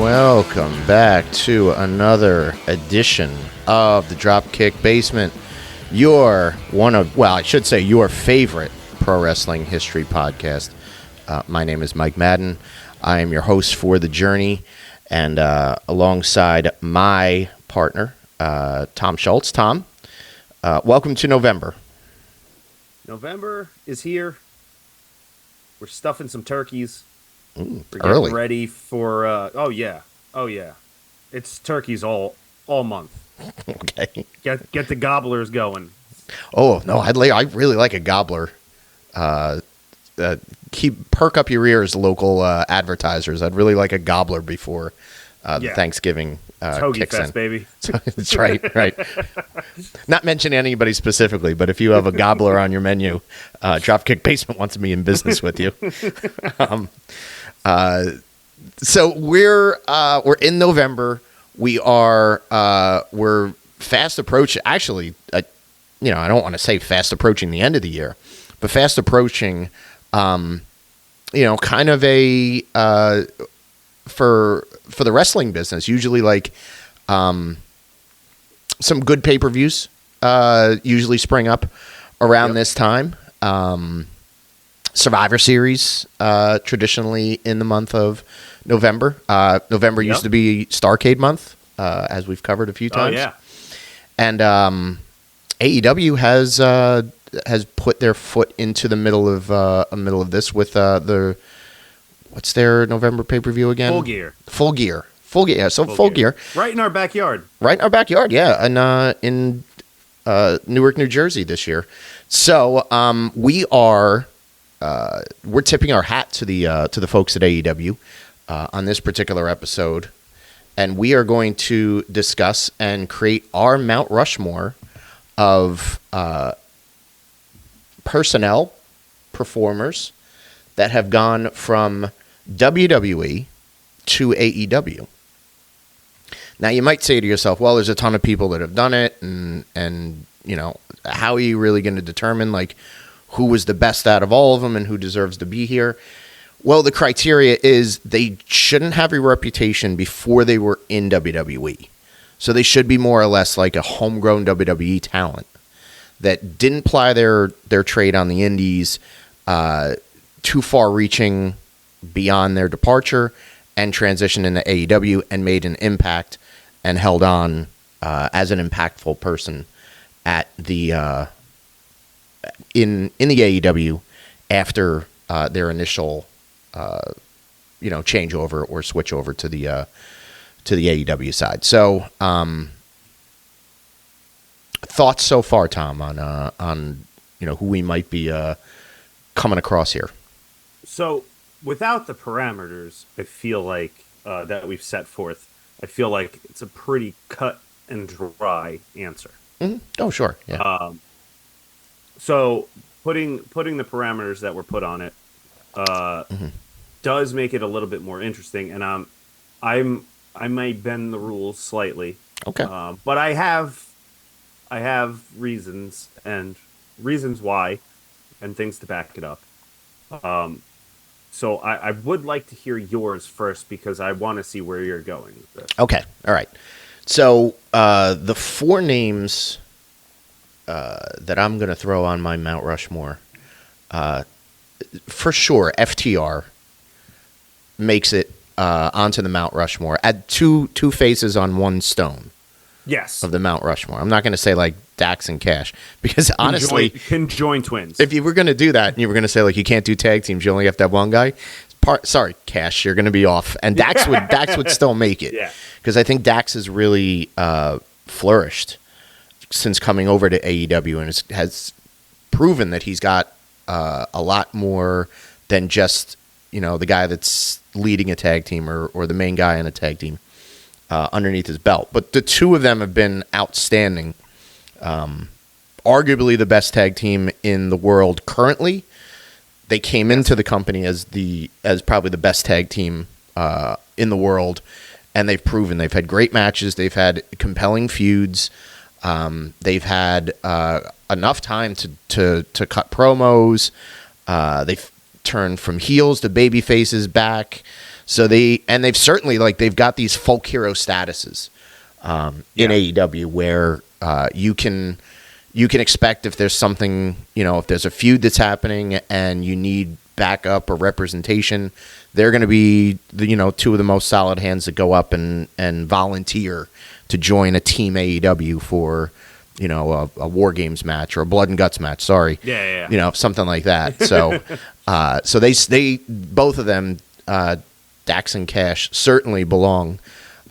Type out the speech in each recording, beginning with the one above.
welcome back to another edition of the Dropkick Basement, your favorite pro wrestling history podcast. My name is Mike Madden. I am your host for the journey, and alongside my partner, Tom Schultz. Tom, welcome to November. November is here. We're stuffing some turkeys. We're getting early. Ready for oh yeah. It's turkeys all month. Okay. Get the gobblers going. Oh no, I really like a gobbler. Perk up your ears, local advertisers. I'd really like a gobbler before the Thanksgiving kicks fest, in. Baby. That's right. Not mention anybody specifically, but if you have a gobbler on your menu, Dropkick Basement wants to be in business with you. So we're in November. We're fast approaching. Actually, I don't want to say fast approaching the end of the year, but fast approaching. Kind of a for the wrestling business. Usually, like some good pay-per-views usually spring up around this time. Survivor Series, traditionally in the month of November. November used to be Starrcade month, as we've covered a few times. Oh, yeah. And AEW has put their foot into the middle of this with what's their November pay-per-view again? Full Gear. So Full Gear. Right in our backyard. Yeah, and in Newark, New Jersey this year. So we're tipping our hat to the folks at AEW on this particular episode, and we are going to discuss and create our Mount Rushmore of personnel, performers that have gone from WWE to AEW. Now, you might say to yourself, well, there's a ton of people that have done it, and how are you really going to determine, like, who was the best out of all of them and who deserves to be here? Well, the criteria is they shouldn't have a reputation before they were in WWE. So they should be more or less like a homegrown WWE talent that didn't ply their trade on the indies too far reaching beyond their departure and transitioned into AEW and made an impact and held on as an impactful person at the in the AEW after their initial changeover or switch over to the AEW side. So thoughts so far, Tom, on who we might be coming across here. So without the parameters, I feel like that we've set forth, I feel like it's a pretty cut and dry answer. Mm-hmm. Oh, sure. Yeah. So putting the parameters that were put on it does make it a little bit more interesting, and I may bend the rules slightly. Okay. But I have reasons why, and things to back it up. So I would like to hear yours first because I want to see where you're going with this. Okay. All right. So the four names that I'm going to throw on my Mount Rushmore, for sure, FTR makes it onto the Mount Rushmore. Add two faces on one stone. Yes. Of the Mount Rushmore. I'm not going to say like Dax and Cash because honestly, conjoined twins. If you were going to do that and you were going to say like you can't do tag teams, you only have to have one guy. Sorry, Cash, you're going to be off, and Dax would still make it. Yeah. Because I think Dax has really flourished since coming over to AEW and has proven that he's got a lot more than just the guy that's leading a tag team or the main guy in a tag team. Underneath his belt. But the two of them have been outstanding. Arguably the best tag team in the world currently. They came into the company as probably the best tag team in the world, and they've proven they've had great matches. They've had compelling feuds. They've had enough time to cut promos. They've turned from heels to baby faces back. So they've certainly they've got these folk hero statuses in AEW where you can expect if there's something, if there's a feud that's happening and you need backup or representation, they're going to be two of the most solid hands that go up and volunteer to join a team AEW for a War Games match or a Blood and Guts match. Sorry, something like that. So so they both of them, Dax and Cash, certainly belong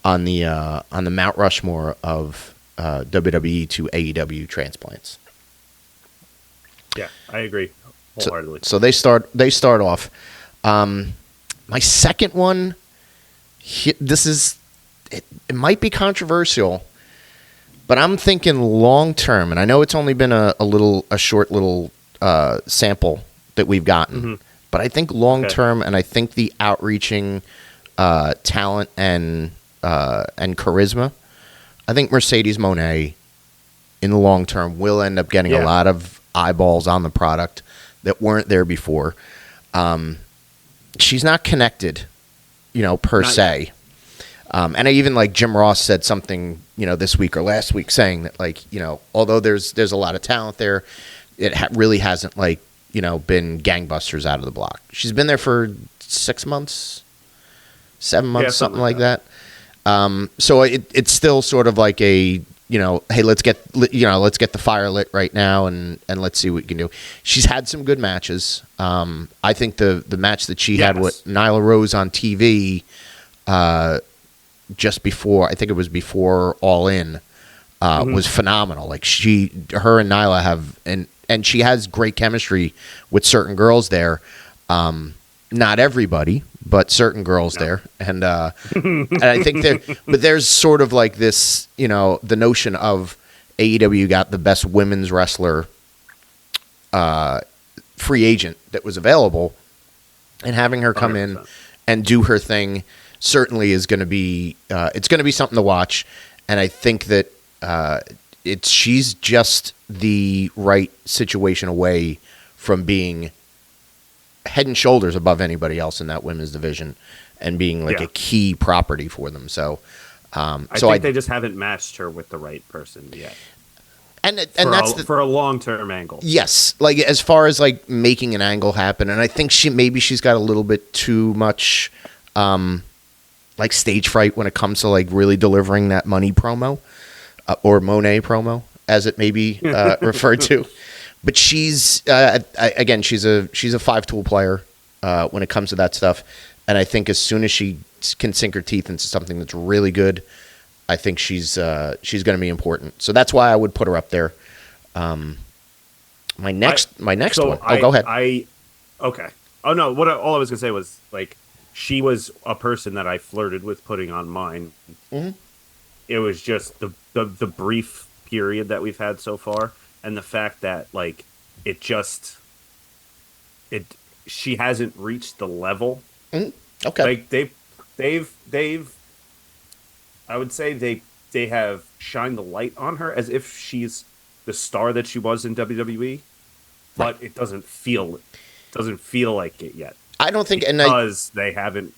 on the Mount Rushmore of WWE to AEW transplants. Yeah, I agree wholeheartedly. So they start off. My second one, it might be controversial, but I'm thinking long term, and I know it's only been a short little sample that we've gotten, but I think long term, and I think the outreaching talent and charisma, I think Mercedes Moné in the long term will end up getting a lot of eyeballs on the product that weren't there before. She's not connected, per se. And I even Jim Ross said something, this week or last week saying that although there's a lot of talent there, it really hasn't been gangbusters out of the block. She's been there for 6 months, 7 months, something like that. So it's still sort of like a, hey, let's get the fire lit right now and let's see what we can do. She's had some good matches. I think the match that she had with Nyla Rose on TV, just before, I think it was before All In, was phenomenal. Her and Nyla have, and she has great chemistry with certain girls there. Not everybody, but certain girls there. And I think but there's sort of this, the notion of AEW got the best women's wrestler free agent that was available, and having her come 100%. In and do her thing certainly is going to be, it's going to be something to watch. And I think that she's just the right situation away from being head and shoulders above anybody else in that women's division and being a key property for them. So, I think they just haven't matched her with the right person yet. And that's for a long-term angle. Yes. As far as making an angle happen. And I think she's got a little bit too much, stage fright when it comes to really delivering that money promo, or Monet promo, as it may be referred to. But she's again, she's a 5-tool player when it comes to that stuff, and I think as soon as she can sink her teeth into something that's really good, I think she's going to be important. So that's why I would put her up there. My next one. Oh, go ahead. Okay. Oh no. All I was gonna say was she was a person that I flirted with putting on mine. Mm-hmm. It was just the brief period that we've had so far. And the fact that she hasn't reached the level. Mm-hmm. Okay. They've I would say they have shined the light on her as if she's the star that she was in WWE, but it doesn't feel like it yet. I don't think because they haven't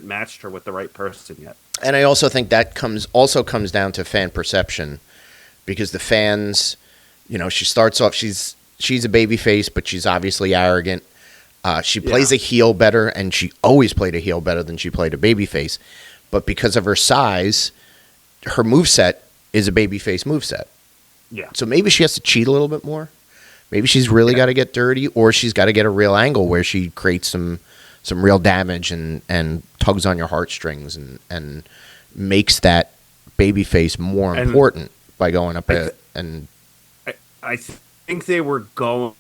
matched her with the right person yet. And I also think that comes down to fan perception, because the fans. She starts off, she's a baby face, but she's obviously arrogant. She plays a heel better, and she always played a heel better than she played a baby face. But because of her size, her moveset is a baby face moveset. Yeah. So maybe she has to cheat a little bit more. Maybe she's really got to get dirty, or she's got to get a real angle where she creates some real damage and tugs on your heartstrings and makes that baby face more important by going up and... I think they were gonna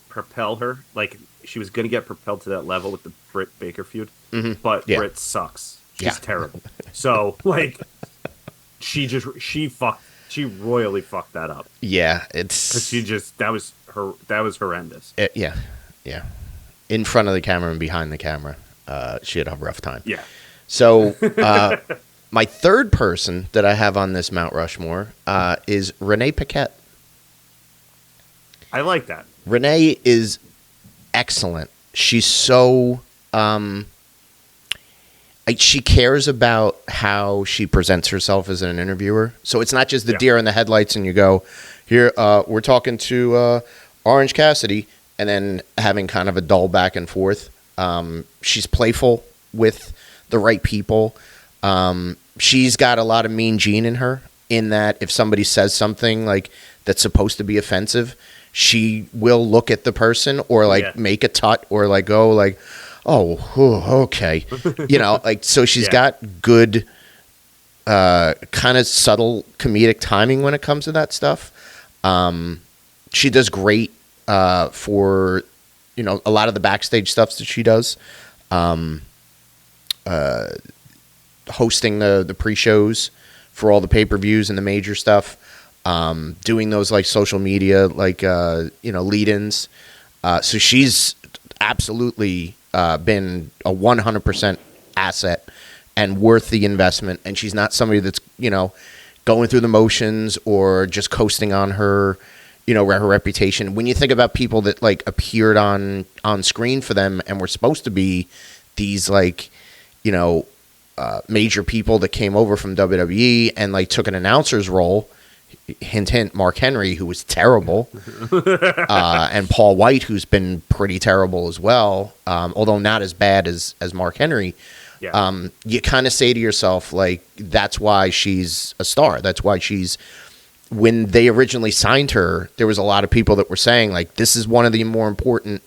propel her, she was gonna get propelled to that level with the Britt Baker feud, but Britt sucks. She's terrible. So she royally fucked that up. Yeah, it's because that was horrendous. Yeah, in front of the camera and behind the camera, she had a rough time. Yeah. So. My third person that I have on this Mount Rushmore is Renee Paquette. I like that. Renee is excellent. She's so She cares about how she presents herself as an interviewer. So it's not just the deer in the headlights and you go, here, we're talking to Orange Cassidy, and then having kind of a dull back and forth. She's playful with the right people. She's got a lot of Mean Gene in her, in that if somebody says something like that's supposed to be offensive, she will look at the person or make a tut or go oh, okay. Like, so she's got good, kind of subtle comedic timing when it comes to that stuff. She does great, for, a lot of the backstage stuff that she does. Hosting the pre-shows for all the pay-per-views and the major stuff. Doing those social media, lead-ins. So she's absolutely been a 100% asset and worth the investment. And she's not somebody that's, going through the motions or just coasting on her, her reputation. When you think about people that appeared on screen for them and were supposed to be these major people that came over from WWE and took an announcer's role, hint, hint, Mark Henry, who was terrible, and Paul White, who's been pretty terrible as well, although not as bad as Mark Henry. Yeah. You kind of say to yourself, that's why she's a star. That's why when they originally signed her, there was a lot of people that were saying, this is one of the more important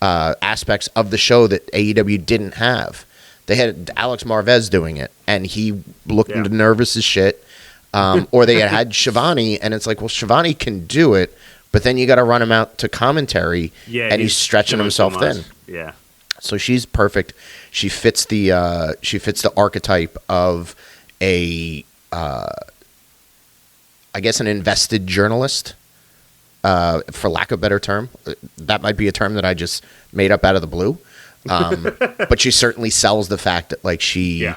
aspects of the show that AEW didn't have. They had Alex Marvez doing it, and he looked nervous as shit. Or they had Shivani, and it's Shivani can do it, but then you got to run him out to commentary, and he's stretching himself thin. Yeah. So she's perfect. She fits the archetype of I guess an invested journalist, for lack of a better term. That might be a term that I just made up out of the blue. But she certainly sells the fact that she,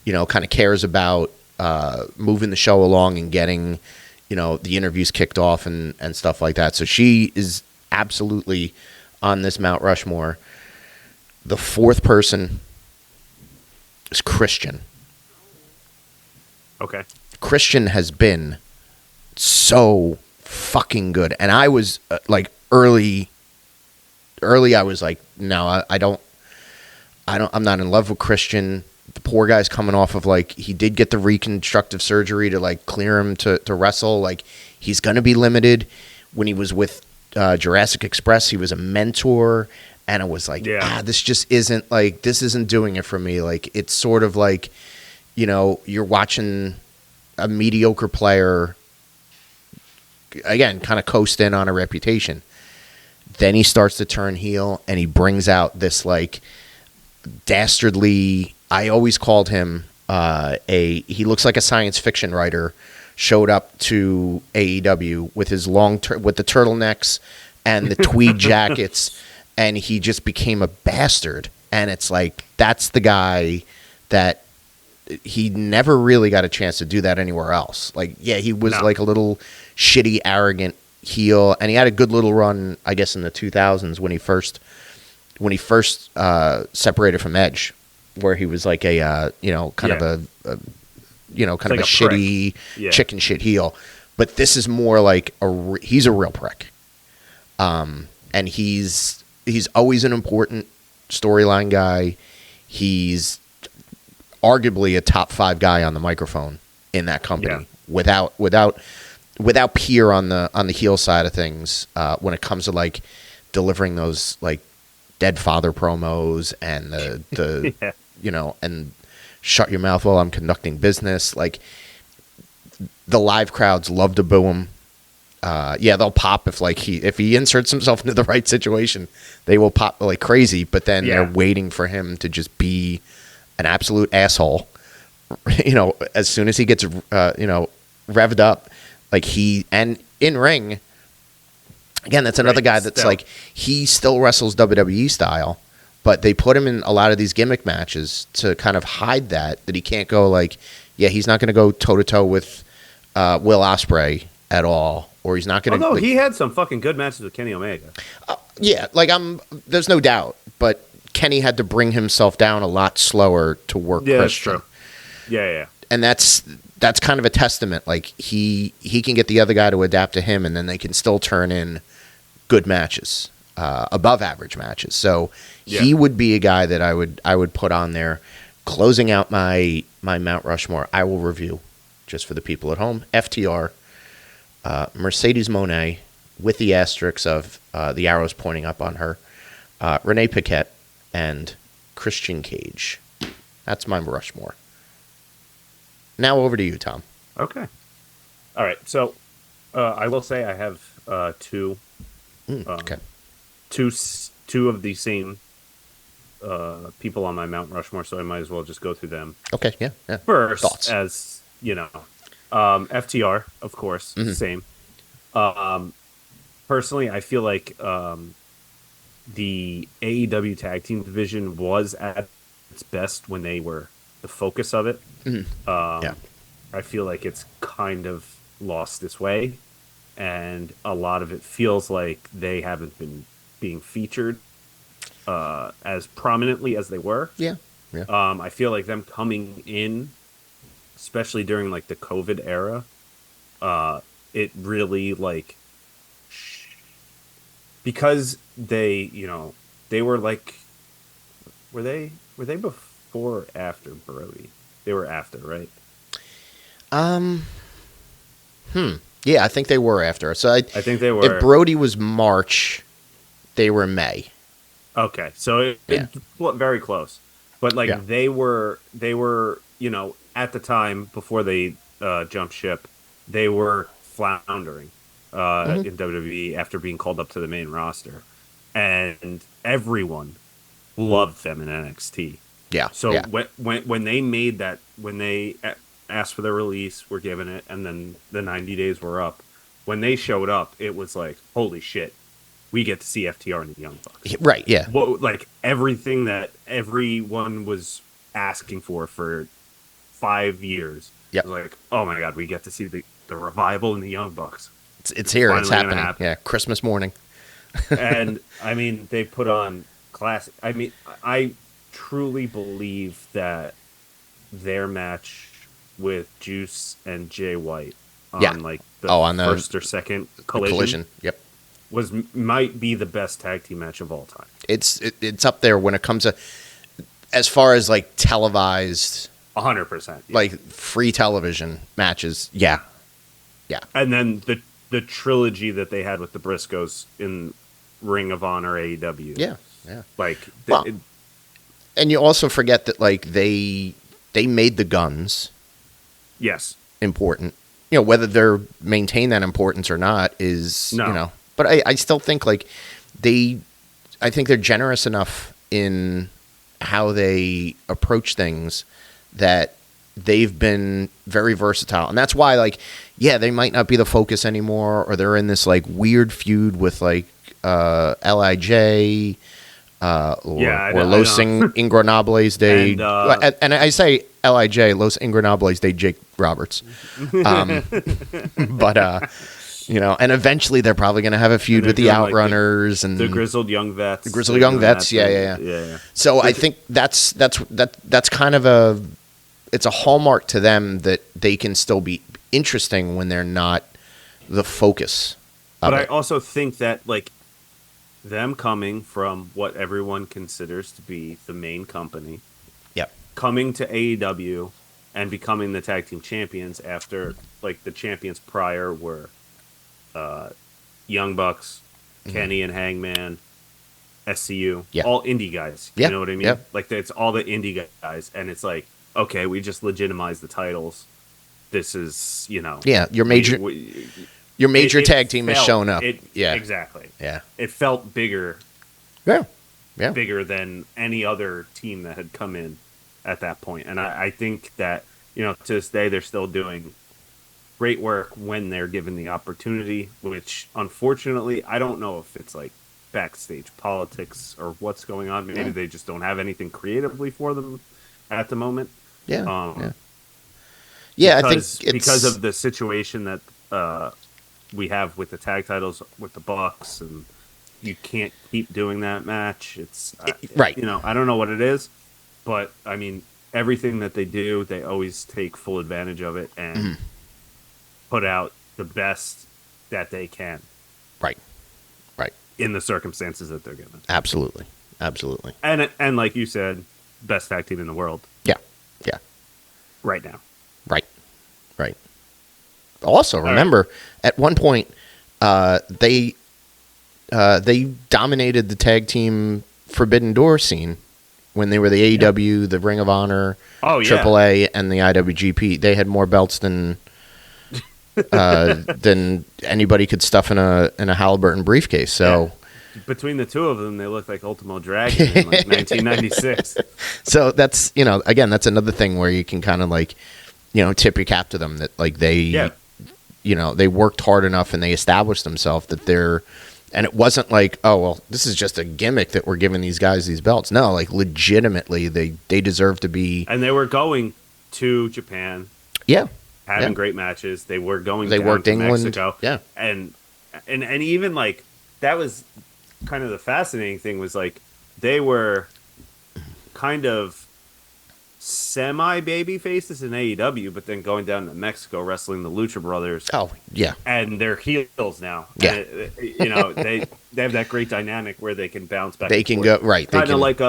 kind of cares about moving the show along and getting, the interviews kicked off and stuff like that. So she is absolutely on this Mount Rushmore. The fourth person is Christian. Okay. Christian has been so fucking good. And I was early I was no, I'm not in love with Christian. The poor guy's coming off of he did get the reconstructive surgery to clear him to wrestle. He's going to be limited. When he was with Jurassic Express, he was a mentor, and it was this just isn't this isn't doing it for me. It's sort of you're watching a mediocre player, again, kind of coast in on a reputation. Then he starts to turn heel, and he brings out this dastardly. I always called him he looks like a science fiction writer. Showed up to AEW with his with the turtlenecks and the tweed jackets, and he just became a bastard. And it's that's the guy that he never really got a chance to do that anywhere else. He was a little shitty, arrogant heel, and he had a good little run, I guess, in the 2000s when he first separated from Edge, where he was a kind of a shitty chicken shit heel. But this is more he's a real prick, and he's always an important storyline guy. He's arguably a top 5 guy on the microphone in that company, without peer on the heel side of things, when it comes to delivering those dead father promos and the and shut your mouth while I'm conducting business. The live crowds love to boo him. They'll pop if he inserts himself into the right situation. They will pop like crazy, but then they're waiting for him to just be an absolute asshole. As soon as he gets revved up, and in ring. Again, that's another guy that's he still wrestles WWE style, but they put him in a lot of these gimmick matches to kind of hide that he can't go he's not going to go toe to toe with Will Ospreay at all, or he's not going to. Oh no, he had some fucking good matches with Kenny Omega. There's no doubt, but Kenny had to bring himself down a lot slower to work Yeah, that's Christian. true. Yeah. And that's kind of a testament. Like he can get the other guy to adapt to him, and then they can still turn in good matches, above average matches. So he would be a guy that I would put on there. Closing out my Mount Rushmore, I will review just for the people at home. FTR, Mercedes Moné with the asterisks of the arrows pointing up on her, Renee Paquette, and Christian Cage. That's my Rushmore. Now over to you, Tom. Okay. All right. So I will say I have two. Okay. Two of the same people on my Mount Rushmore, so I might as well just go through them. Okay. Yeah. First, Thoughts? as you know, FTR, of course, same. Personally, I feel like the AEW tag team division was at its best when they were the focus of it. Yeah. I feel like it's kind of lost its way, and a lot of it feels like they haven't been being featured as prominently as they were. Yeah. I feel like them coming in, especially during like the COVID era, it really like because they were like were they before or after Brody? They were after, right? Yeah, I think they were after. So I think they were. If Brody was March, they were May. Okay, so it's very close. But like they were at the time before they jumped ship, they were floundering in WWE after being called up to the main roster, and everyone loved them in NXT. Yeah. So when they made that, when they asked for their release, were given it, and then the 90 days were up. When they showed up, it was like, holy shit, we get to see FTR and the Young Bucks. Right, yeah. Like everything that everyone was asking for 5 years. Yep. Was like, oh my god, we get to see the revival in the Young Bucks. It's here, it's happening. Yeah, Christmas morning. And I mean, they put on classic. I mean, I truly believe that their match with Juice and Jay White on like the first or second collision. Yep. Might be the best tag team match of all time. It's up there when it comes to as far as like televised 100%. like free television matches. Yeah. And then the trilogy that they had with the Briscoes in Ring of Honor AEW. Yeah. Like and you also forget that like they made the Guns important. Whether they're maintain that importance or not is but I still think like I think they're generous enough in how they approach things that they've been very versatile. And that's why like, they might not be the focus anymore, or they're in this like weird feud with like LIJ or Los Ingobernables de and I say LIJ, Los Ingobernables de Jake Roberts. But and eventually they're probably going to have a feud with the Outrunners and the Grizzled Young Vets. The Grizzled Young Vets, yeah. So I think that's kind of it's a hallmark to them that they can still be interesting when they're not the focus. But I also think that like them coming from what everyone considers to be the main company, coming to AEW and becoming the tag team champions after like the champions prior were Young Bucks, Kenny and Hangman, SCU, all indie guys. You know what I mean? Like it's all the indie guys, and it's like, okay, we just legitimized the titles. This is your major tag team has shown up. Exactly. Yeah, it felt bigger. Yeah, bigger than any other team that had come in at that point. And I think that to this day they're still doing great work when they're given the opportunity, which unfortunately I don't know if it's like backstage politics or what's going on. Maybe they just don't have anything creatively for them at the moment. I think it's because of the situation that we have with the tag titles with the Bucks and you can't keep doing that match. It's Right. I don't know what it is, but I mean, everything that they do, they always take full advantage of it and put out the best that they can. Right. Right. In the circumstances that they're given. Absolutely. Absolutely. And like you said, best tag team in the world. Yeah. Yeah. Right now. Right. Right. Also, remember, at one point, they dominated the tag team Forbidden Door scene when they were the AEW, the Ring of Honor, AAA, and the IWGP. They had more belts than anybody could stuff in a Halliburton briefcase. So between the two of them, they look like Ultimo Dragon in like 1996. So that's again, that's another thing where you can kind of like tip your cap to them that like they they worked hard enough and they established themselves that they're. And it wasn't like, oh, well, this is just a gimmick that we're giving these guys these belts. No, like legitimately, they deserve to be. And they were going to Japan. Yeah. Having great matches. They were going They down worked to England. Mexico. Yeah. And even like, that was kind of the fascinating thing was like, they were kind of semi-baby faces in AEW, but then going down to Mexico wrestling the Lucha Brothers. Oh, yeah. And they're heels now. Yeah. And they have that great dynamic where they can bounce back. They can go, right. Kind of like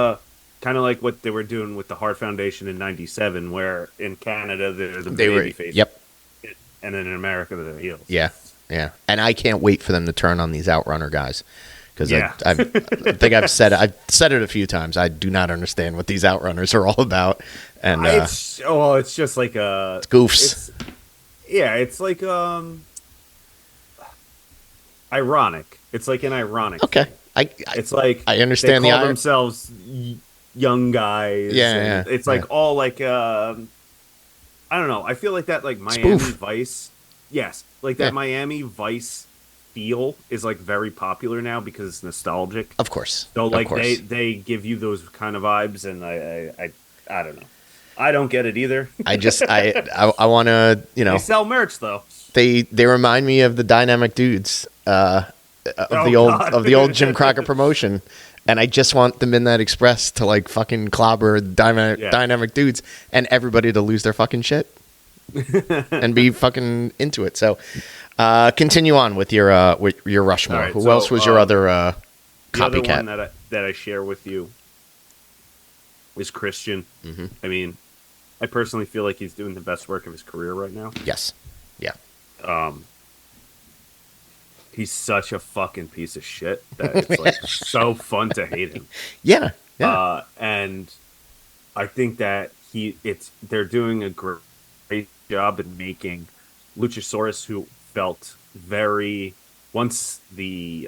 what they were doing with the Hart Foundation in '97, where in Canada they're the baby faces. Yep. And then in America they're the heels. Yeah. Yeah. And I can't wait for them to turn on these Outrunner guys. Because I think I've said it a few times. I do not understand what these Outrunners are all about, and it's just like it's goofs. It's like ironic. It's like an ironic. Okay, it's like I understand they call themselves young guys. Yeah. It's like all like I don't know. I feel like that like Miami Vice. Yes, like that Miami Vice feel is like very popular now because it's nostalgic. Of course. So like they give you those kind of vibes, and I don't know. I don't get it either. I want to they sell merch though. They remind me of the Dynamic Dudes of the old Jim Crockett promotion, and I just want the Midnight Express to like fucking clobber Dynamic Dudes and everybody to lose their fucking shit and be fucking into it. So. Continue on with your Rushmore. Right, Who else was your other copycat? The other one that I share with you is Christian. Mm-hmm. I mean, I personally feel like he's doing the best work of his career right now. Yes. Yeah. He's such a fucking piece of shit that it's like so fun to hate him. Yeah. Yeah. And I think that they're doing a great job in making Luchasaurus, who felt very once the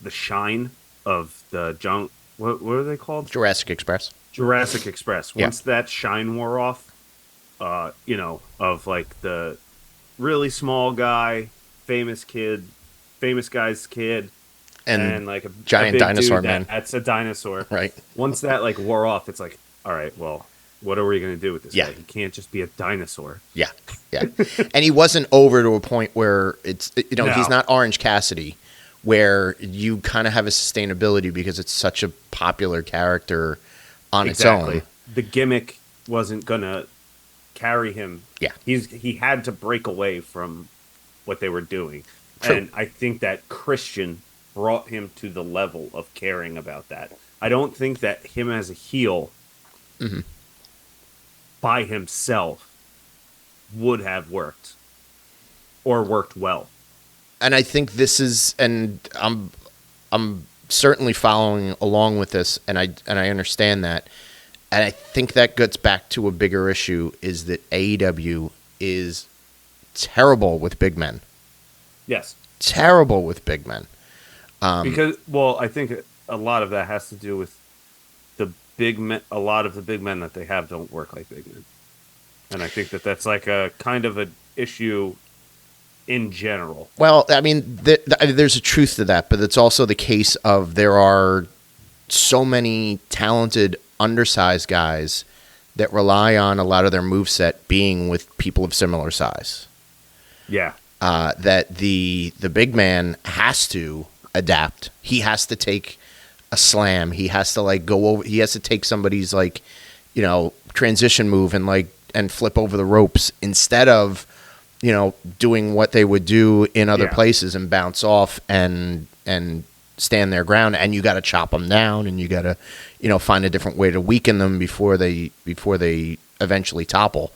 shine of the junk, what are they called? Jurassic Express. Once that shine wore off, of like the really small guy, famous guy's kid, and like a giant dinosaur man. That's a dinosaur. Right. Once that like wore off, it's like, all right, well, what are we going to do with this guy? He can't just be a dinosaur. Yeah. Yeah. And he wasn't over to a point where it's, he's not Orange Cassidy, where you kind of have a sustainability because it's such a popular character on its own. The gimmick wasn't going to carry him. Yeah. He had to break away from what they were doing. True. And I think that Christian brought him to the level of caring about that. I don't think that him as a heel by himself would have worked or worked well. And I think this is, and I'm certainly following along with this, and I understand that. And I think that gets back to a bigger issue, is that AEW is terrible with big men. Yes. Terrible with big men. Because, well, I think a lot of that has to do with the big men. A lot of the big men that they have don't work like big men. And I think that's like a kind of an issue in general. Well, I mean, there's a truth to that, but it's also the case of there are so many talented, undersized guys that rely on a lot of their moveset being with people of similar size. Yeah. That the big man has to adapt. He has to take a slam. He has to like go over. He has to take somebody's like, transition move and flip over the ropes instead of, doing what they would do in other places and bounce off and stand their ground. And you got to chop them down, and you got to, find a different way to weaken them before they eventually topple.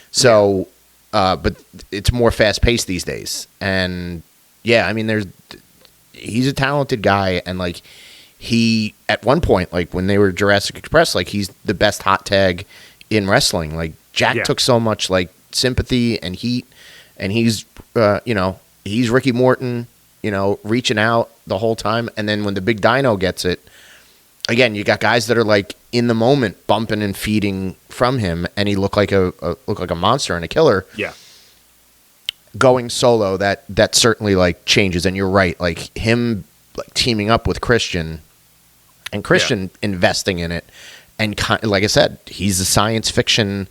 So. But it's more fast paced these days, and he's a talented guy, and like he at one point, like when they were Jurassic Express, like he's the best hot tag in wrestling. Like Jack took so much like sympathy and heat, and he's he's Ricky Morton, reaching out the whole time, and then when the big Dino gets it. Again, you got guys that are like in the moment bumping and feeding from him, and he looked like a monster and a killer. Yeah. Going solo, that certainly like changes, and you're right. Like him like teaming up with Christian, and Christian investing in it, and like I said, he's a science fiction.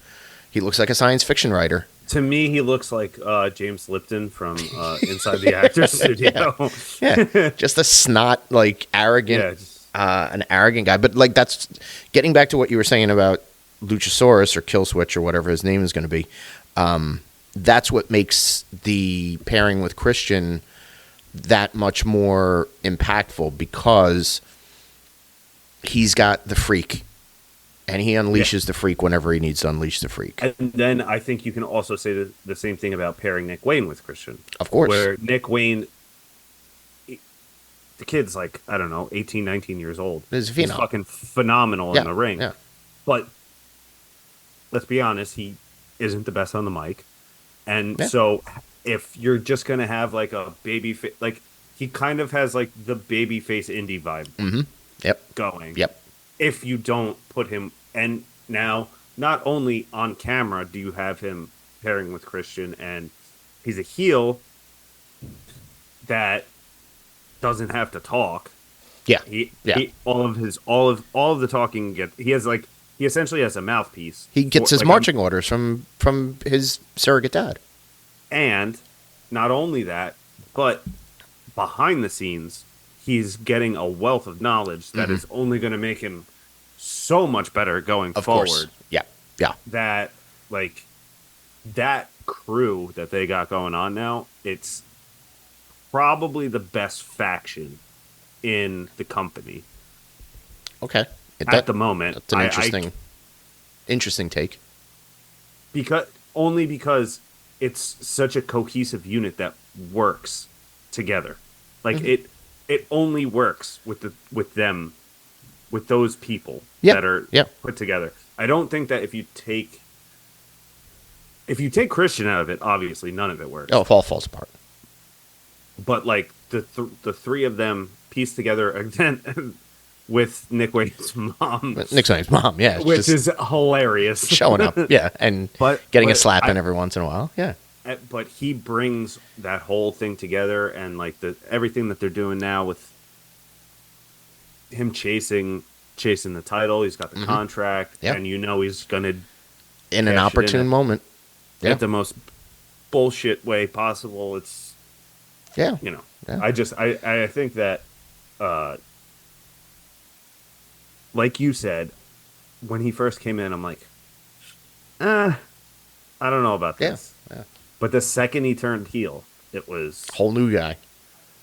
He looks like a science fiction writer. To me, he looks like James Lipton from Inside the Actors Studio. Yeah, just a snot, like arrogant. An arrogant guy, but like that's getting back to what you were saying about Luchasaurus or Killswitch or whatever his name is going to be. That's what makes the pairing with Christian that much more impactful, because he's got the freak, and he unleashes the freak whenever he needs to unleash the freak. And then I think you can also say the same thing about pairing Nick Wayne with Christian. Of course, where Nick Wayne. The kid's like, I don't know, 18, 19 years old. He's fucking phenomenal in the ring. Yeah. But let's be honest, he isn't the best on the mic. And so if you're just going to have like a baby face, like he kind of has like the baby face indie vibe going. Yep. If you don't put him, and now not only on camera do you have him pairing with Christian, and he's a heel that doesn't have to talk. He all of the talking he essentially has a mouthpiece. He gets his marching orders from his surrogate dad. And not only that, but behind the scenes, he's getting a wealth of knowledge that is only going to make him so much better going forward. Course. Yeah. That that crew that they got going on now, it's probably the best faction in the company. Okay. At the moment. That's an interesting take. Because it's such a cohesive unit that works together. Like it only works with them, with those people that are put together. I don't think that if you take Christian out of it, obviously none of it works. Oh, it all falls apart. But like the three of them pieced together again with Nick Wayne's mom. Nick Wayne's mom, yeah. Which is hilarious. Showing up, and getting a slap in every once in a while, yeah. But he brings that whole thing together, and like everything that they're doing now with him chasing the title. He's got the contract, and he's gonna in an opportune moment at the most bullshit way possible. It's I think that like you said, when he first came in, I'm like, I don't know about this. Yeah. But the second he turned heel, it was whole new guy.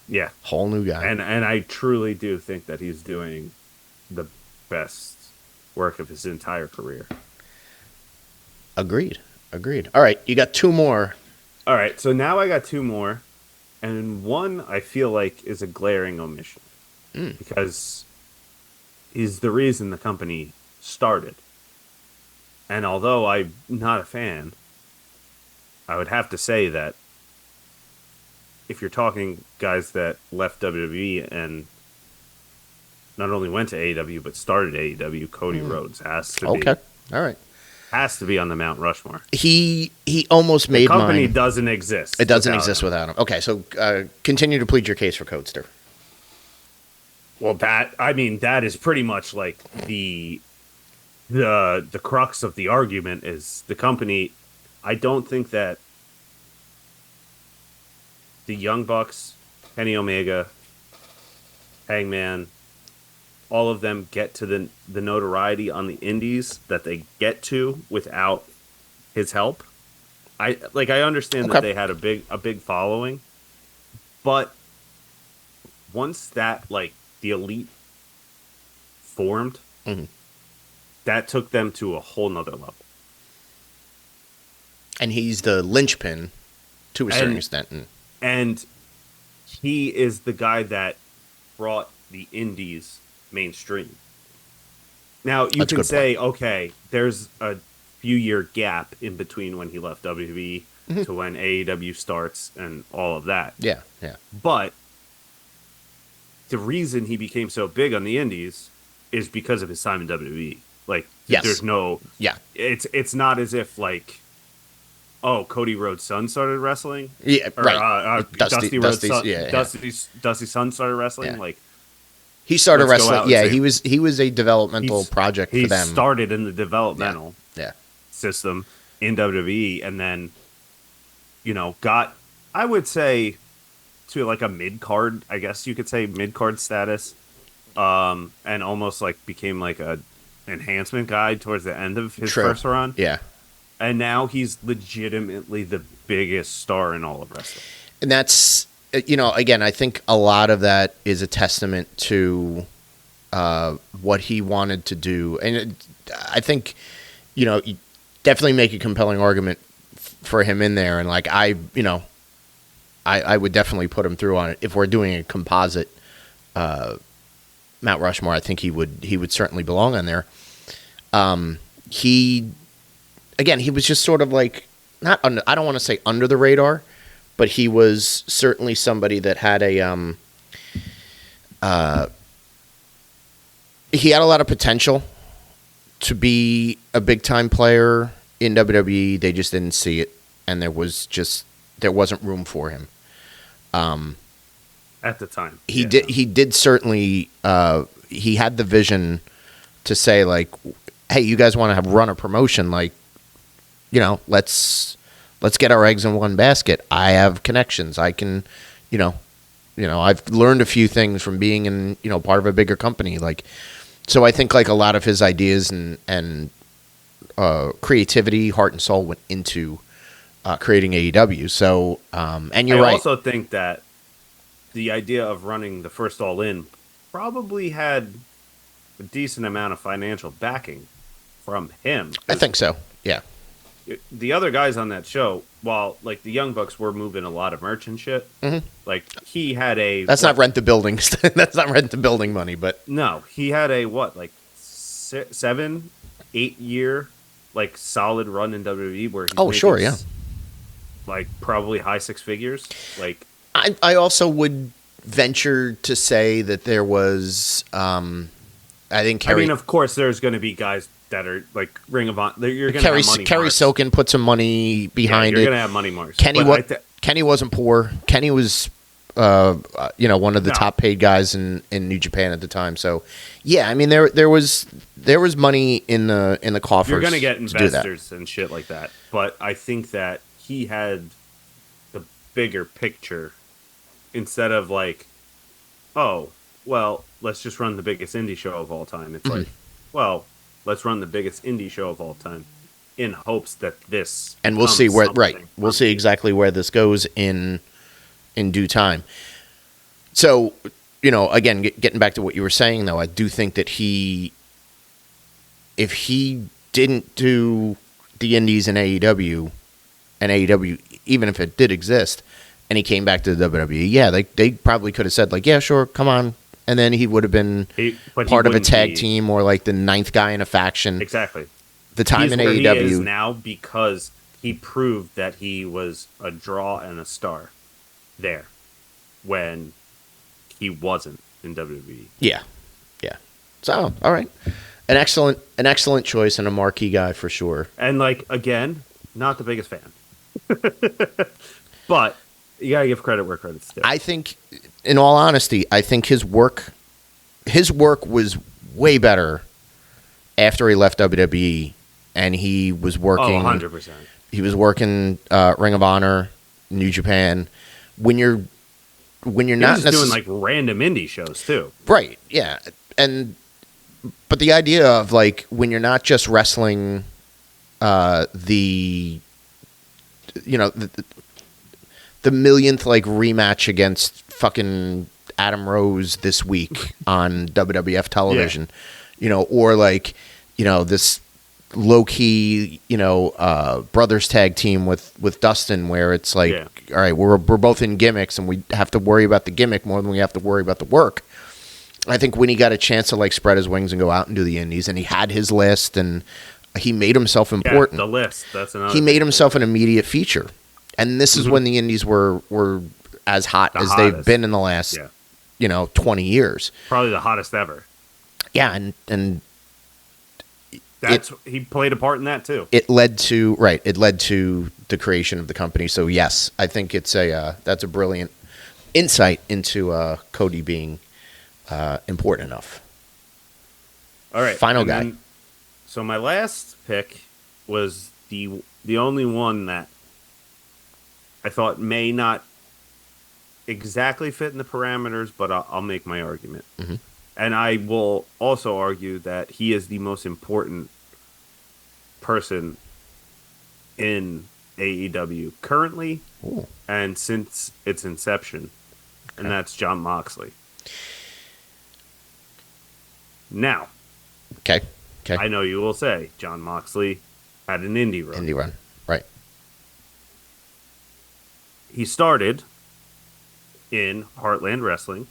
Yeah, whole new guy. And I truly do think that he's doing the best work of his entire career. Agreed. All right, you got two more. All right, so now I got two more, and one I feel like is a glaring omission because he's the reason the company started. And although I'm not a fan, I would have to say that if you're talking guys that left WWE and not only went to AEW but started AEW, Cody Rhodes has to be. Okay, all right. Has to be on the Mount Rushmore. He almost made mine. The company doesn't exist. It doesn't exist without him. Okay, so continue to plead your case for Codester. Well, that is pretty much like the the crux of the argument is the company. I don't think that the Young Bucks, Kenny Omega, Hangman, all of them get to the notoriety on the indies that they get to without his help. I understand that Okay. they had a big following, but once that like the elite formed, Hmm. that took them to a whole nother level. And he's the linchpin to a certain extent. And he is the guy that brought the indies mainstream. Now you That's a can good point. say, okay, there's a few year gap in between when he left WWE to when AEW starts and all of that. Yeah, yeah. But the reason he became so big on the indies is because of his time in WWE. Like, Yes. there's no, Yeah. it's not as if like, oh, Cody Rhodes' son started wrestling, Yeah, or right. Dusty Rhodes' Dusty's, son, yeah. Dusty's son started wrestling. Yeah. Like, He started let's go out wrestling. and Yeah, say he was a developmental project he for them. started in the Yeah. developmental Yeah. system in WWE, and then got, I would say, to like a mid card, I guess you could say mid card status, and almost like became like a enhancement guy towards the end of his True. first run, Yeah. and now he's legitimately the biggest star in all of wrestling. And that's, again, I think a lot of that is a testament to what he wanted to do. And I think, you definitely make a compelling argument for him in there. And like, I would definitely put him through on it. If we're doing a composite Mount Rushmore, I think he would certainly belong on there. He was just sort of like, not under, I don't want to say under the radar, but he was certainly somebody that had he had a lot of potential to be a big time player in WWE. They just didn't see it, and there wasn't room for him. At the time, He did certainly. He had the vision to say like, "Hey, you guys want to run a promotion? Like, let's get our eggs in one basket. I have connections. I can, I've learned a few things from being in, part of a bigger company. Like, so I think like a lot of his ideas and creativity, heart and soul went into creating AEW. So, and you're I right. also think that the idea of running the first All In probably had a decent amount of financial backing from him. I think so. Yeah. The other guys on that show, while like the Young Bucks were moving a lot of merch and shit, like he had a That's not rent the buildings. That's not rent the building money, but no, he had a like 7, 8 year like solid run in WWE where he's making, like probably high six figures. Like I also would venture to say that there was, I think Kerry. I mean, of course, there's going to be guys that are like Ring of Honor. You're going to have money. Kerry marks. Silkin put some money behind You're it. going to have money marks. Kenny wasn't poor. Kenny was, one of the top paid guys in New Japan at the time. So, yeah, I mean, there was money in the coffers. You're going to get investors and shit like that. But I think that he had the bigger picture instead of like, oh, well, let's just run the biggest indie show of all time. It's like, well, let's run the biggest indie show of all time in hopes that this and we'll see where we'll see exactly where this goes in due time. So, again, getting back to what you were saying though, I do think that if he didn't do the indies in AEW, and AEW, even if it did exist, and he came back to the WWE, yeah, they probably could have said like, yeah, sure, come on. And then he would have been part of a tag team or like the ninth guy in a faction. Exactly. The time in AEW he is now because he proved that he was a draw and a star there when he wasn't in WWE. Yeah. Yeah. So, all right. An excellent choice and a marquee guy for sure. And like again, not the biggest fan. But you gotta give credit where credit's due. I think, in all honesty, I think his work was way better after he left WWE, and he was working. 100%. He was working Ring of Honor, New Japan. When you're not doing like random indie shows too. Right, yeah. But the idea of like when you're not just wrestling the millionth like rematch against fucking Adam Rose this week on WWF television, or like, this low key, brothers tag team with Dustin, where it's like, all right, we're both in gimmicks and we have to worry about the gimmick more than we have to worry about the work. I think when he got a chance to like spread his wings and go out and do the indies, and he had his list and he made himself important. Yeah, the list. That's another. He made himself an immediate feature, and this is when the indies were as hot as they've been in the last 20 years. Probably the hottest ever. Yeah, and he played a part in that too. It led to the creation of the company. So yes, I think it's that's a brilliant insight into Cody being important enough. All right, final guy. Then, so my last pick was the only one that I thought may not exactly fit in the parameters, but I'll make my argument. Mm-hmm. And I will also argue that he is the most important person in AEW currently and since its inception, and that's Jon Moxley. Now, okay, I know you will say Jon Moxley had an indie run. Right. He started in Heartland Wrestling,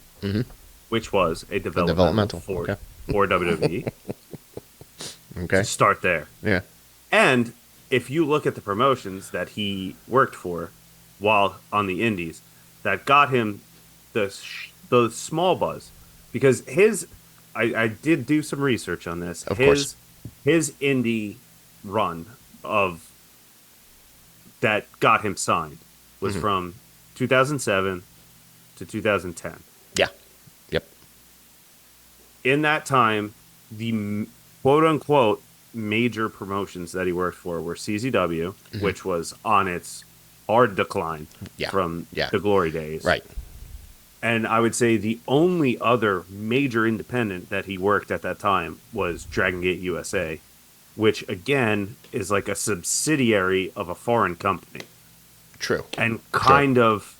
which was a developmental for WWE. Okay. Start there. Yeah. And if you look at the promotions that he worked for while on the indies, that got him the small buzz. Because I did do some research on this. Of course. His indie run that got him signed was from 2007 to 2010. Yeah. Yep. In that time, the quote-unquote major promotions that he worked for were CZW, which was on its hard decline from the glory days. Right. And I would say the only other major independent that he worked at that time was Dragon Gate USA, which, again, is like a subsidiary of a foreign company. True. And kind of...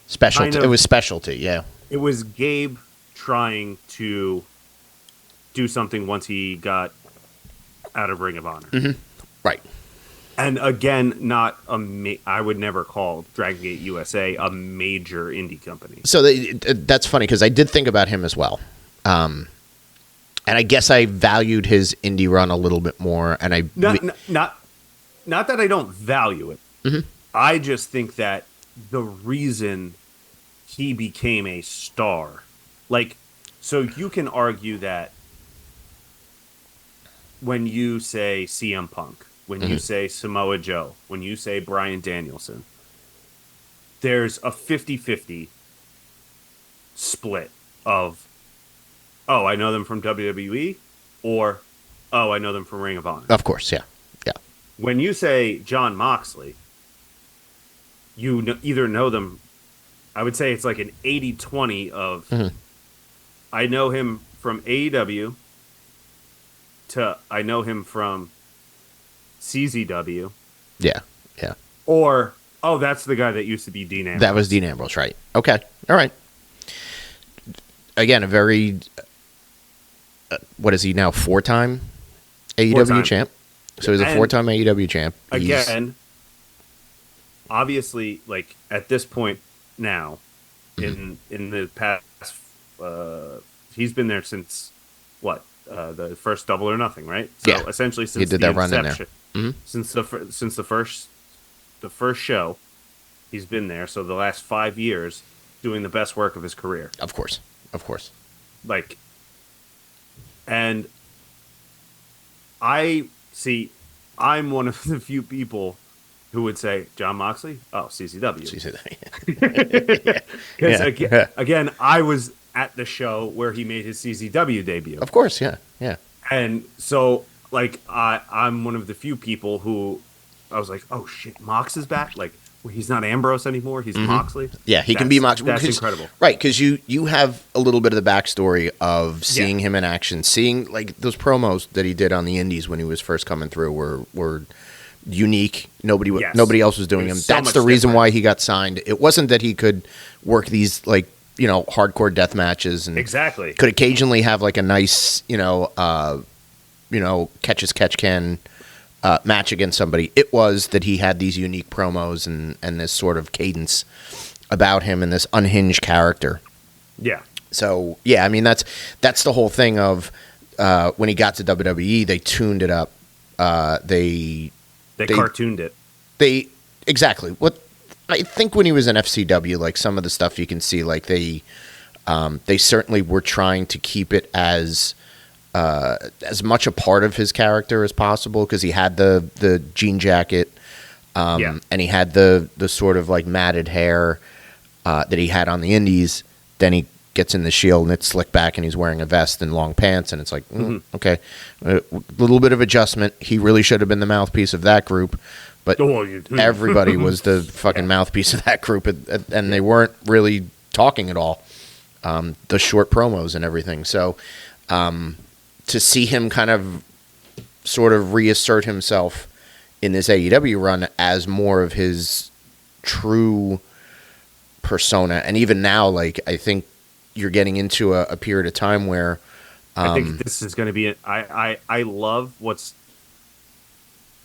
Specialty. It was specialty, yeah. It was Gabe trying to do something once he got out of Ring of Honor. Mm-hmm. Right. And again, not I would never call Dragon Gate USA a major indie company. So that's funny because I did think about him as well. And I guess I valued his indie run a little bit more. And not that I don't value it. Mm-hmm. I just think that the reason he became a star, like, so you can argue that when you say CM Punk, when you say Samoa Joe, when you say Bryan Danielson, there's a 50-50 split of, oh, I know them from WWE, or, oh, I know them from Ring of Honor. Of course, yeah. Yeah. When you say Jon Moxley, you either know them, I would say it's like an 80-20 of, I know him from AEW, to I know him from CZW. Yeah, yeah. Or, oh, that's the guy that used to be Dean Ambrose. That was Dean Ambrose, right. Okay, all right. Again, a very, what is he now, four-time AEW champ? So he's a four-time AEW champ. Again, obviously, like, at this point now, in the past, he's been there since, what? The first Double or Nothing, right? So essentially, since he did that run in there. Since the first show, he's been there. So the last 5 years, doing the best work of his career. Of course. Like, and I'm one of the few people who would say Jon Moxley. Oh, CZW. Because again, I was at the show where he made his CZW debut. Of course, yeah. And so, like, I'm one of the few people who I was like, oh shit, Mox is back. Like, well, he's not Ambrose anymore. He's Moxley. Yeah, he can be Mox. That's incredible. Right, because you have a little bit of the backstory of seeing Yeah. him in action, seeing like those promos that he did on the Indies when he was first coming through were unique. Yes. Nobody else was doing It them. was so That's much the reason different. why he got signed. It wasn't that he could work these like hardcore death matches and Exactly. could occasionally have like a nice catch as catch can match against somebody. It was that he had these unique promos and this sort of cadence about him and this unhinged character. Yeah. So yeah, I mean that's the whole thing of when he got to WWE, they tuned it up. They cartooned it. They exactly what I think when he was in FCW, like some of the stuff you can see, like they certainly were trying to keep it as much a part of his character as possible because he had the jean jacket, and he had the sort of like matted hair that he had on the Indies. Then he gets in the Shield and it's slicked back and he's wearing a vest and long pants and it's like okay, a little bit of adjustment. He really should have been the mouthpiece of that group, but everybody was the fucking mouthpiece of that group and they weren't really talking at all. The short promos and everything. So to see him kind of sort of reassert himself in this AEW run as more of his true persona, and even now, like I think you're getting into a period of time where I think this is going to be. I love what's.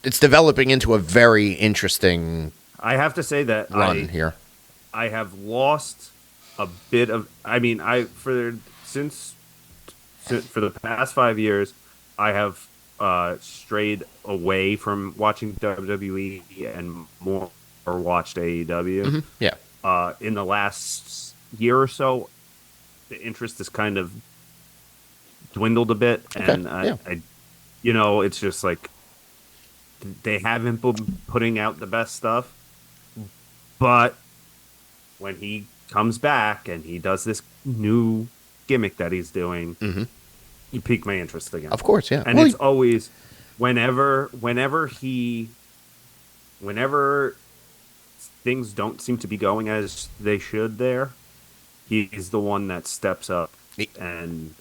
It's developing into a very interesting. I have to say that run here. I have lost a bit of. I mean, for the past 5 years, I have strayed away from watching WWE and more watched AEW. Mm-hmm. Yeah. In the last year or so, the interest has kind of dwindled a bit, and I, it's just like they haven't been putting out the best stuff. But when he comes back and he does this new gimmick that he's doing, you pique my interest again. Of course, yeah. And it's always whenever things don't seem to be going as they should there, he's the one that steps up and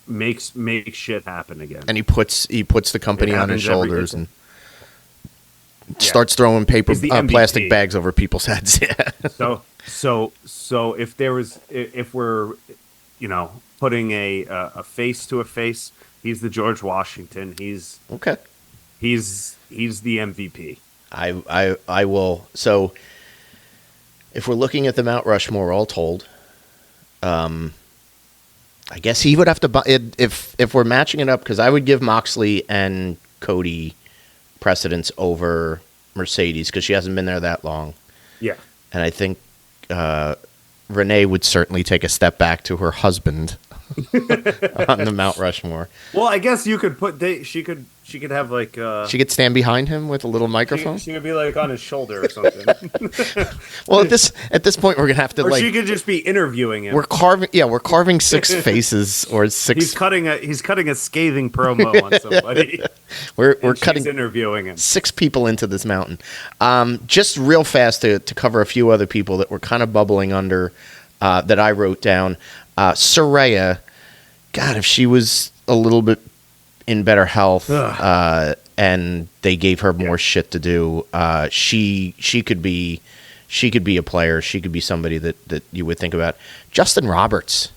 makes shit happen again. And he puts the company on his shoulders and starts throwing plastic bags over people's heads. Yeah. So if we're putting a face to a face, he's the George Washington. He's the MVP. I will. So if we're looking at the Mount Rushmore all told, I guess he would have to buy it if we're matching it up, because I would give Moxley and Cody precedence over Mercedes because she hasn't been there that long. Yeah. And I think Renee would certainly take a step back to her husband on the Mount Rushmore. Well, I guess you could she could have like she could stand behind him with a little microphone. She could be like on his shoulder or something. Well, at this point, we're gonna have to she could just be interviewing him. We're carving six faces or six. He's cutting a scathing promo on somebody. We're cutting interviewing him. 6 people into this mountain. Just real fast to cover a few other people that were kind of bubbling under that I wrote down. Saraya, God, if she was a little bit in better health and they gave her more shit to do, she could be a player. She could be somebody that you would think about. Justin Roberts,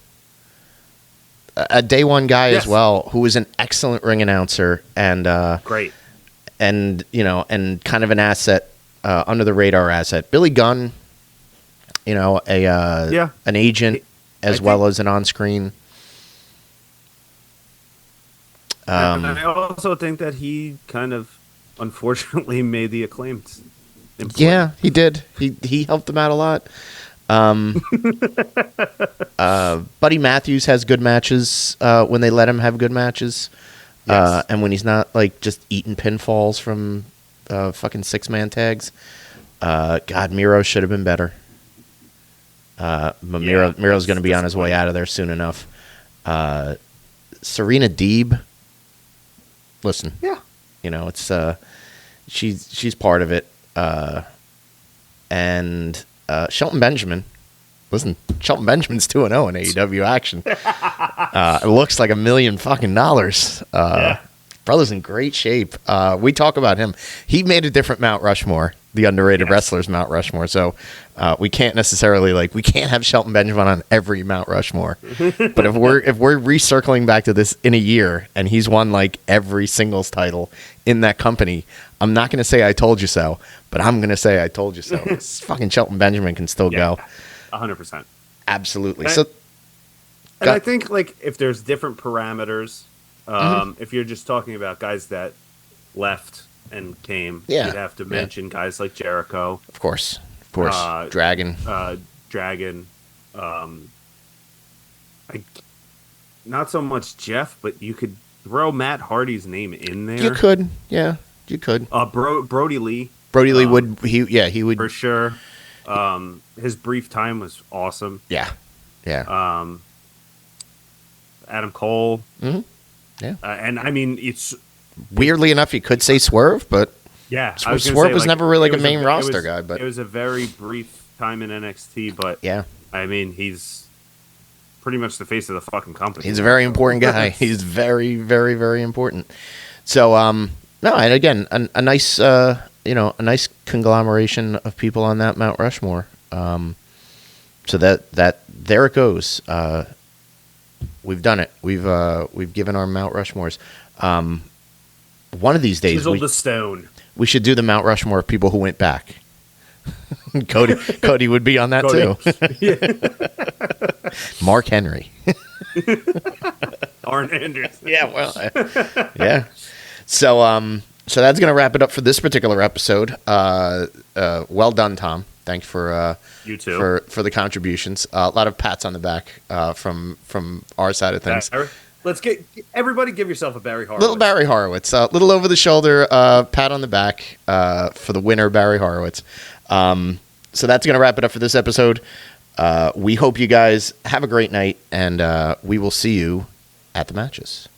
a day one guy as well, who was an excellent ring announcer and great, and and kind of an asset, under the radar asset. Billy Gunn, an agent as well as an on screen. I also think that he kind of, unfortunately, made the Acclaimed. Yeah, he did. He helped them out a lot. Buddy Matthews has good matches when they let him have good matches, and when he's not like just eating pinfalls from fucking 6-man tags. God, Miro should have been better. Miro's going to be on his way out of there soon enough. Serena Deeb. Listen, Yeah. it's she's part of it, and Shelton Benjamin. Listen, Shelton Benjamin's 2-0 in AEW action. It looks like $1 million fucking dollars. Brother's in great shape. We talk about him. He made a different Mount Rushmore, the underrated wrestlers Mount Rushmore. So we can't necessarily we can't have Shelton Benjamin on every Mount Rushmore. But if we're recircling back to this in a year and he's won every singles title in that company, I'm not going to say I told you so, but I'm going to say I told you so. Fucking Shelton Benjamin can still go. 100%. Absolutely. And I think if there's different parameters. If you're just talking about guys that left and came, you'd have to mention guys like Jericho. Of course. Dragon. Dragon. Not so much Jeff, but you could throw Matt Hardy's name in there. You could. Yeah, you could. Brody Lee. Brody Lee would. He would. For sure. His brief time was awesome. Yeah. Yeah. Adam Cole. Mm-hmm. Yeah. And I mean, it's weirdly enough, you could say Swerve, but Swerve was never really a main roster guy. But it was a very brief time in NXT. But yeah, I mean, he's pretty much the face of the fucking company. He's a very important guy. He's very, very, very important. So, no, and again, a nice, a nice conglomeration of people on that Mount Rushmore. So that there it goes. We've done it. We've given our Mount Rushmores. One of these days, chiseled the stone. We should do the Mount Rushmore of people who went back. Cody would be on that too. Mark Henry. Arn Anderson. Yeah, well, yeah. So that's gonna wrap it up for this particular episode. Well done, Tom. Thanks for you too for the contributions. A lot of pats on the back from our side of things. Let's everybody give yourself a Barry Horowitz. Little Barry Horowitz, little over the shoulder pat on the back for the winner, Barry Horowitz. So that's gonna wrap it up for this episode. We hope you guys have a great night, and we will see you at the matches.